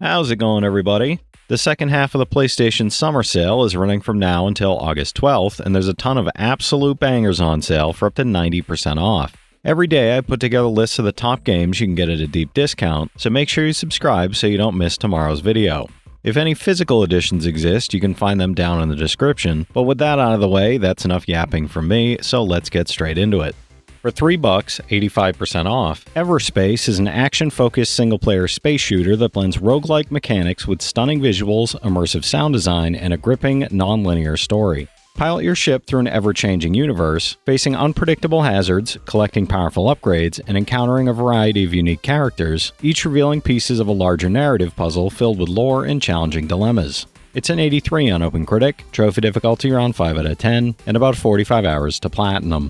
How's it going, everybody? The second half of the PlayStation Summer Sale is running from now until August 12th, and there's a ton of absolute bangers on sale for up to 90% off. Every day I put together lists of the top games you can get at a deep discount, so make sure you subscribe so you don't miss tomorrow's video. If any physical editions exist, you can find them down in the description, but with that out of the way, that's enough yapping from me, so let's get straight into it. For $3, 85% off, Everspace is an action-focused single-player space shooter that blends roguelike mechanics with stunning visuals, immersive sound design, and a gripping, non-linear story. Pilot your ship through an ever-changing universe, facing unpredictable hazards, collecting powerful upgrades, and encountering a variety of unique characters, each revealing pieces of a larger narrative puzzle filled with lore and challenging dilemmas. It's an 83 on OpenCritic, trophy difficulty around 5 out of 10, and about 45 hours to platinum.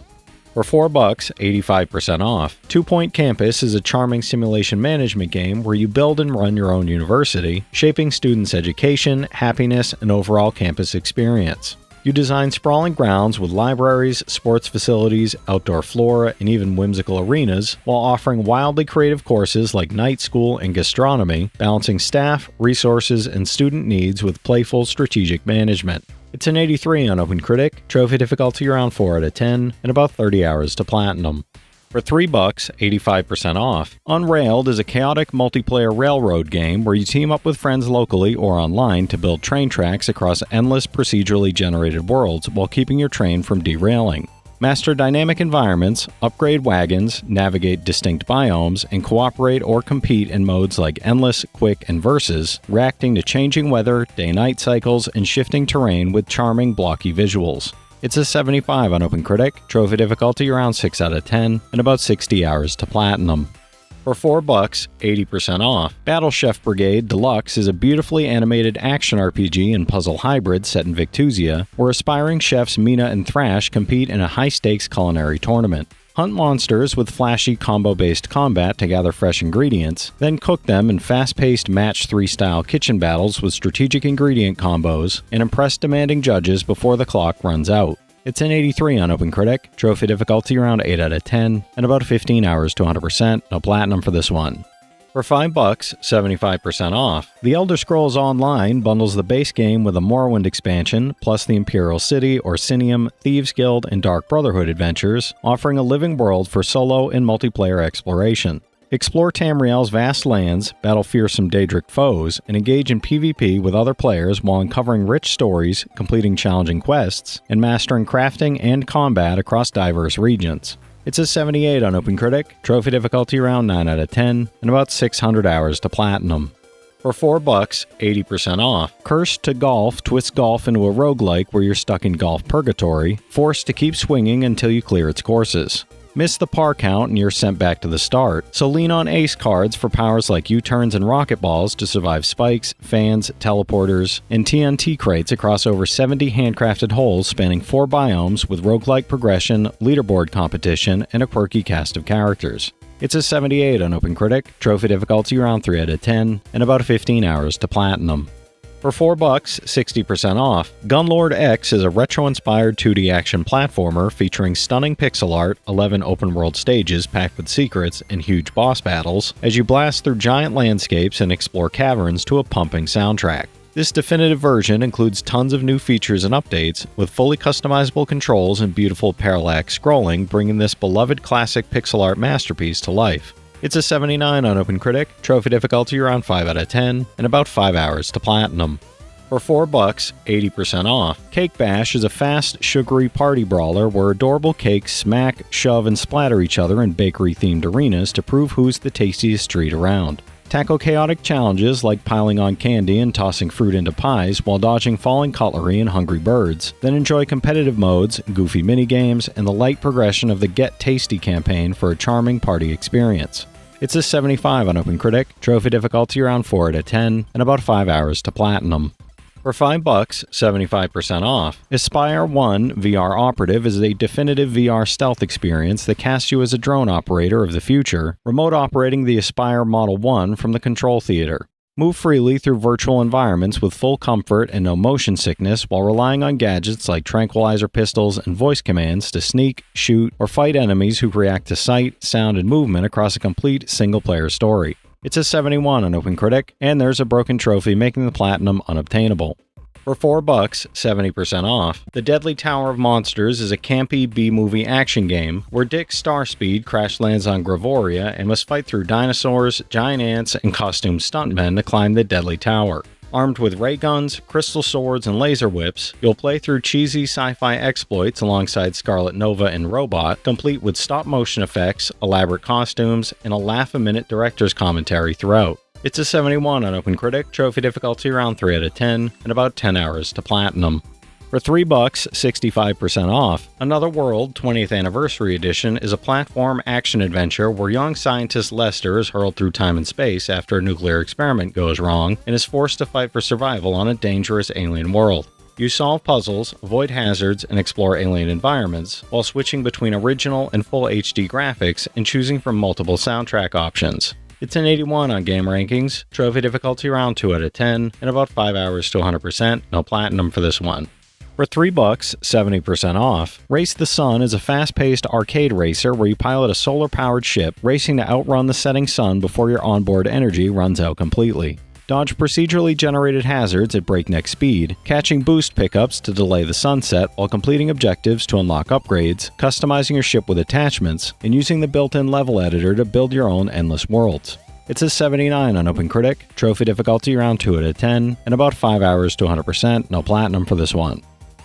For $4, 85% off, 2 Point Campus is a charming simulation management game where you build and run your own university, shaping students' education, happiness, and overall campus experience. You design sprawling grounds with libraries, sports facilities, outdoor flora, and even whimsical arenas, while offering wildly creative courses like night school and gastronomy, balancing staff, resources, and student needs with playful strategic management. It's an 83 on OpenCritic, trophy difficulty around 4 out of 10, and about 30 hours to platinum. For $3, 85% off, Unrailed is a chaotic multiplayer railroad game where you team up with friends locally or online to build train tracks across endless procedurally generated worlds while keeping your train from derailing. Master dynamic environments, upgrade wagons, navigate distinct biomes, and cooperate or compete in modes like Endless, Quick, and Versus, reacting to changing weather, day-night cycles, and shifting terrain with charming, blocky visuals. It's a 75 on OpenCritic, trophy difficulty around 6 out of 10, and about 60 hours to platinum. For $4, 80% off, Battle Chef Brigade Deluxe is a beautifully animated action RPG and puzzle hybrid set in Victusia, where aspiring chefs Mina and Thrash compete in a high-stakes culinary tournament. Hunt monsters with flashy combo-based combat to gather fresh ingredients, then cook them in fast-paced Match 3 style kitchen battles with strategic ingredient combos, and impress demanding judges before the clock runs out. It's an 83 on OpenCritic, trophy difficulty around 8 out of 10, and about 15 hours to 100%, no platinum for this one. For $5, 75% off, The Elder Scrolls Online bundles the base game with a Morrowind expansion, plus the Imperial City, Orsinium, Thieves Guild, and Dark Brotherhood adventures, offering a living world for solo and multiplayer exploration. Explore Tamriel's vast lands, battle fearsome Daedric foes, and engage in PvP with other players while uncovering rich stories, completing challenging quests, and mastering crafting and combat across diverse regions. It's a 78 on OpenCritic, trophy difficulty around 9 out of 10, and about 600 hours to platinum. For $4, 80% off, Cursed to Golf twists golf into a roguelike where you're stuck in golf purgatory, forced to keep swinging until you clear its courses. Miss the par count and you're sent back to the start, so lean on ace cards for powers like U-turns and rocket balls to survive spikes, fans, teleporters, and TNT crates across over 70 handcrafted holes spanning 4 biomes with roguelike progression, leaderboard competition, and a quirky cast of characters. It's a 78 on OpenCritic, trophy difficulty around 3 out of 10, and about 15 hours to platinum. For $4, 60% off, Gunlord X is a retro-inspired 2D action platformer featuring stunning pixel art, 11 open-world stages packed with secrets, and huge boss battles, as you blast through giant landscapes and explore caverns to a pumping soundtrack. This definitive version includes tons of new features and updates, with fully customizable controls and beautiful parallax scrolling, bringing this beloved classic pixel art masterpiece to life. It's a 79 on OpenCritic, trophy difficulty around 5 out of 10, and about 5 hours to platinum. For $4, 80% off, Cake Bash is a fast, sugary party brawler where adorable cakes smack, shove, and splatter each other in bakery-themed arenas to prove who's the tastiest treat around. Tackle chaotic challenges like piling on candy and tossing fruit into pies while dodging falling cutlery and hungry birds, then enjoy competitive modes, goofy minigames, and the light progression of the Get Tasty campaign for a charming party experience. It's a 75 on OpenCritic, trophy difficulty around 4 out of 10, and about 5 hours to platinum. For $5, 75% off, Espire 1 VR Operative is a definitive VR stealth experience that casts you as a drone operator of the future, remote operating the Espire Model 1 from the control theater. Move freely through virtual environments with full comfort and no motion sickness while relying on gadgets like tranquilizer pistols and voice commands to sneak, shoot, or fight enemies who react to sight, sound, and movement across a complete single-player story. It's a 71 on OpenCritic, and there's a broken trophy making the platinum unobtainable. For $4, 70% off, The Deadly Tower of Monsters is a campy B-movie action game where Dick Starspeed crash lands on Gravoria and must fight through dinosaurs, giant ants, and costumed stuntmen to climb the Deadly Tower. Armed with ray guns, crystal swords, and laser whips, you'll play through cheesy sci-fi exploits alongside Scarlet Nova and Robot, complete with stop-motion effects, elaborate costumes, and a laugh-a-minute director's commentary throughout. It's a 71 on OpenCritic, trophy difficulty around 3 out of 10, and about 10 hours to platinum. For $3, 65% off, Another World 20th Anniversary Edition is a platform action-adventure where young scientist Lester is hurled through time and space after a nuclear experiment goes wrong and is forced to fight for survival on a dangerous alien world. You solve puzzles, avoid hazards, and explore alien environments, while switching between original and full HD graphics and choosing from multiple soundtrack options. It's an 81 on Game Rankings, trophy difficulty around 2 out of 10, and about 5 hours to 100%, no platinum for this one. For $3, 70% off, Race the Sun is a fast-paced arcade racer where you pilot a solar-powered ship racing to outrun the setting sun before your onboard energy runs out completely. Dodge procedurally generated hazards at breakneck speed, catching boost pickups to delay the sunset while completing objectives to unlock upgrades, customizing your ship with attachments, and using the built-in level editor to build your own endless worlds. It's a 79 on OpenCritic, trophy difficulty around 2 out of 10, and about 5 hours to 100%, no platinum for this one.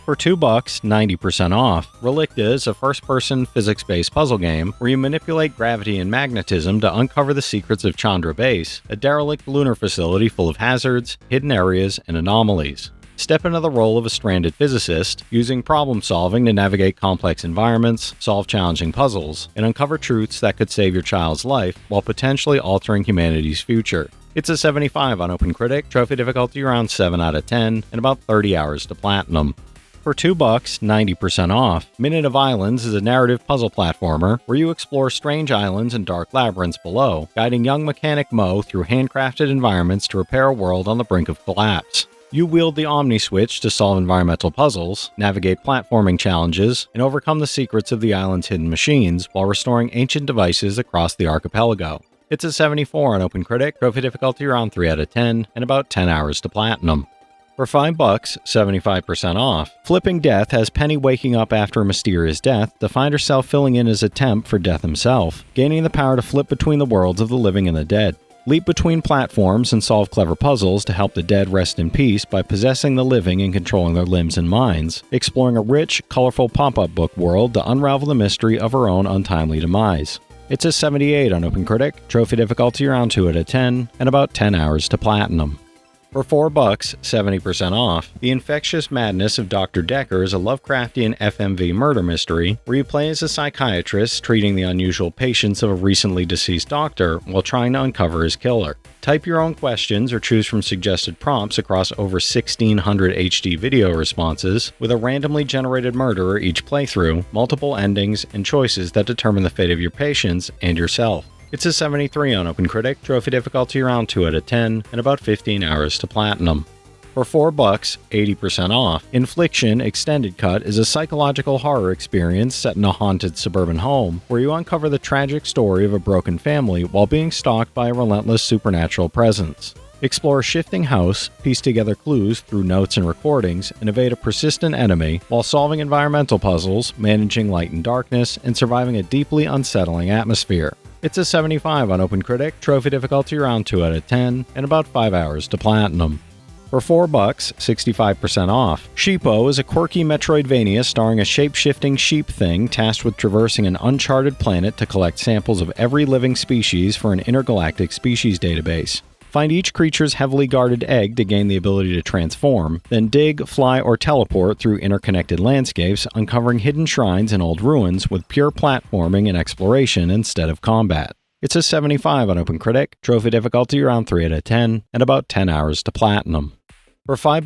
For $2, 90% off, Relicta is a first-person physics-based puzzle game where you manipulate gravity and magnetism to uncover the secrets of Chandra Base, a derelict lunar facility full of hazards, hidden areas, and anomalies. Step into the role of a stranded physicist, using problem-solving to navigate complex environments, solve challenging puzzles, and uncover truths that could save your child's life while potentially altering humanity's future. It's a 75 on OpenCritic, trophy difficulty around 7 out of 10, and about 30 hours to platinum. For $2, 90% off, Minute of Islands is a narrative puzzle platformer where you explore strange islands and dark labyrinths below, guiding young mechanic Mo through handcrafted environments to repair a world on the brink of collapse. You wield the Omni Switch to solve environmental puzzles, navigate platforming challenges, and overcome the secrets of the island's hidden machines while restoring ancient devices across the archipelago. It's a 74 on OpenCritic, trophy difficulty around 3 out of 10, and about 10 hours to platinum. For $5, 75% off, Flipping Death has Penny waking up after a mysterious death to find herself filling in as a temp for Death himself, gaining the power to flip between the worlds of the living and the dead. Leap between platforms and solve clever puzzles to help the dead rest in peace by possessing the living and controlling their limbs and minds, exploring a rich, colorful pop-up book world to unravel the mystery of her own untimely demise. It's a 78 on OpenCritic, trophy difficulty around 2 out of 10, and about 10 hours to platinum. For $4, 70% off, The Infectious Madness of Dr. Dekker is a Lovecraftian FMV murder mystery where you play as a psychiatrist treating the unusual patients of a recently deceased doctor while trying to uncover his killer. Type your own questions or choose from suggested prompts across over 1,600 HD video responses, with a randomly generated murderer each playthrough, multiple endings, and choices that determine the fate of your patients and yourself. It's a 73 on OpenCritic, trophy difficulty around 2 out of 10, and about 15 hours to platinum. For $4, 80% off, Infliction Extended Cut is a psychological horror experience set in a haunted suburban home where you uncover the tragic story of a broken family while being stalked by a relentless supernatural presence. Explore a shifting house, piece together clues through notes and recordings, and evade a persistent enemy while solving environmental puzzles, managing light and darkness, and surviving a deeply unsettling atmosphere. It's a 75 on OpenCritic, trophy difficulty around 2 out of 10, and about 5 hours to platinum. For $4, 65% off, Sheepo is a quirky Metroidvania starring a shape-shifting sheep thing tasked with traversing an uncharted planet to collect samples of every living species for an intergalactic species database. Find each creature's heavily guarded egg to gain the ability to transform, then dig, fly, or teleport through interconnected landscapes, uncovering hidden shrines and old ruins with pure platforming and exploration instead of combat. It's a 75 on OpenCritic, trophy difficulty around 3 out of 10, and about 10 hours to platinum. For $5,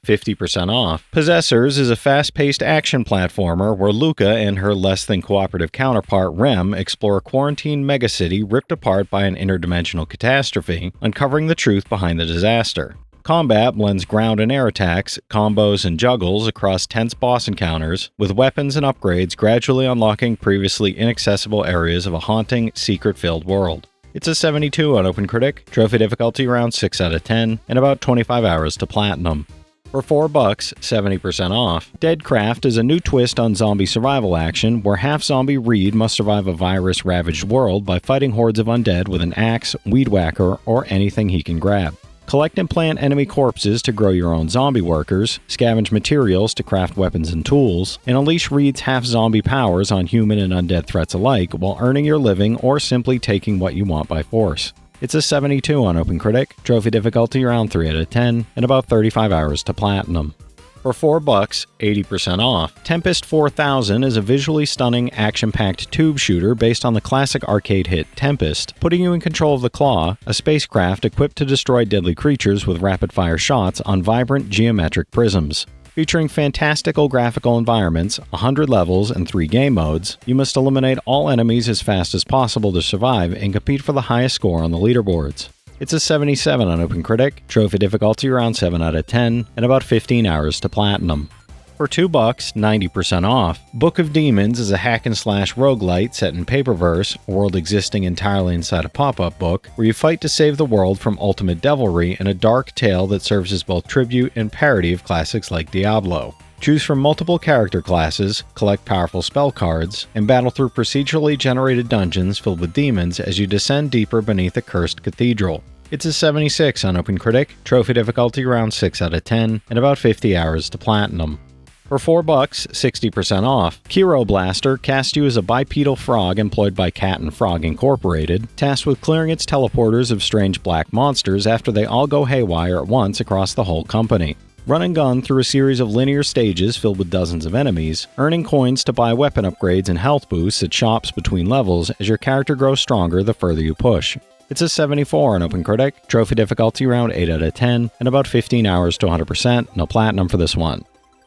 50% off, Possessors is a fast-paced action platformer where Luca and her less-than-cooperative counterpart Rem explore a quarantined megacity ripped apart by an interdimensional catastrophe, uncovering the truth behind the disaster. Combat blends ground and air attacks, combos, and juggles across tense boss encounters, with weapons and upgrades gradually unlocking previously inaccessible areas of a haunting, secret-filled world. It's a 72 on OpenCritic, trophy difficulty around 6 out of 10, and about 25 hours to platinum. For $4, 70% off, Deadcraft is a new twist on zombie survival action where half-zombie Reed must survive a virus-ravaged world by fighting hordes of undead with an axe, weed whacker, or anything he can grab. Collect and plant enemy corpses to grow your own zombie workers, scavenge materials to craft weapons and tools, and unleash Reed's half-zombie powers on human and undead threats alike while earning your living or simply taking what you want by force. It's a 72 on OpenCritic, trophy difficulty around 3 out of 10, and about 35 hours to platinum. For $4, 80% off, Tempest 4000 is a visually stunning, action-packed tube shooter based on the classic arcade hit Tempest, putting you in control of the Claw, a spacecraft equipped to destroy deadly creatures with rapid-fire shots on vibrant geometric prisms. Featuring fantastical graphical environments, 100 levels, and 3 game modes, you must eliminate all enemies as fast as possible to survive and compete for the highest score on the leaderboards. It's a 77 on OpenCritic, trophy difficulty around 7 out of 10, and about 15 hours to platinum. For $2, 90% off, Book of Demons is a hack-and-slash roguelite set in Paperverse, a world existing entirely inside a pop-up book, where you fight to save the world from ultimate devilry in a dark tale that serves as both tribute and parody of classics like Diablo. Choose from multiple character classes, collect powerful spell cards, and battle through procedurally generated dungeons filled with demons as you descend deeper beneath a cursed cathedral. It's a 76 on OpenCritic, trophy difficulty around 6 out of 10, and about 50 hours to platinum. For $4, 60% off, Kero Blaster casts you as a bipedal frog employed by Cat and Frog Incorporated, tasked with clearing its teleporters of strange black monsters after they all go haywire at once across the whole company. Run and gun through a series of linear stages filled with dozens of enemies, earning coins to buy weapon upgrades and health boosts at shops between levels as your character grows stronger the further you push. It's a 74 on OpenCritic, trophy difficulty around 8 out of 10, and about 15 hours to 100%, no platinum for this one.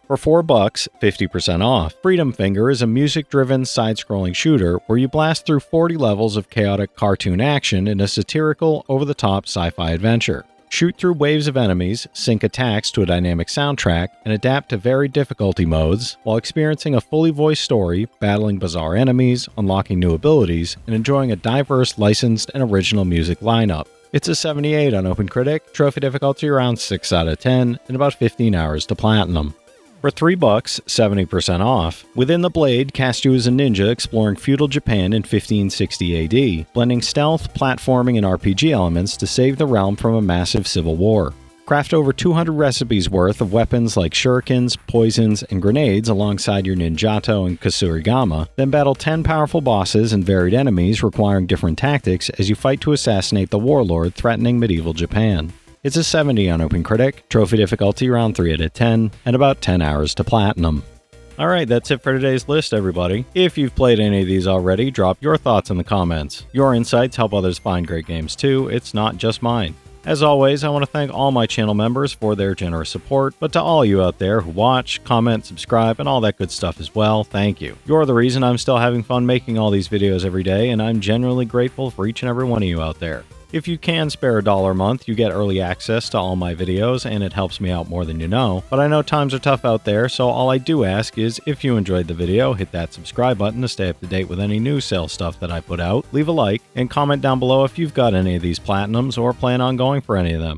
For $4, 50% off, Freedom Finger is a music-driven side-scrolling shooter where you blast through 40 levels of chaotic cartoon action in a satirical, over-the-top sci-fi adventure. Shoot through waves of enemies, sync attacks to a dynamic soundtrack, and adapt to varied difficulty modes while experiencing a fully voiced story, battling bizarre enemies, unlocking new abilities, and enjoying a diverse, licensed, and original music lineup. It's a 78 on OpenCritic, trophy difficulty around 6 out of 10, and about 15 hours to platinum. For $3, 70% off, Within the Blade casts you as a ninja exploring feudal Japan in 1560 AD, blending stealth, platforming, and RPG elements to save the realm from a massive civil war. Craft over 200 recipes worth of weapons like shurikens, poisons, and grenades alongside your ninjato and kasurigama, then battle 10 powerful bosses and varied enemies requiring different tactics as you fight to assassinate the warlord threatening medieval Japan. It's a 70 on OpenCritic, trophy difficulty around 3 out of 10, and about 10 hours to platinum. Alright, that's it for today's list, everybody. If you've played any of these already, drop your thoughts in the comments. Your insights help others find great games too, it's not just mine. As always, I want to thank all my channel members for their generous support, but to all you out there who watch, comment, subscribe, and all that good stuff as well, thank you. You're the reason I'm still having fun making all these videos every day, and I'm genuinely grateful for each and every one of you out there. If you can spare $1 a month, you get early access to all my videos, and it helps me out more than you know. But I know times are tough out there, so all I do ask is, if you enjoyed the video, hit that subscribe button to stay up to date with any new sale stuff that I put out, leave a like, and comment down below if you've got any of these platinums or plan on going for any of them.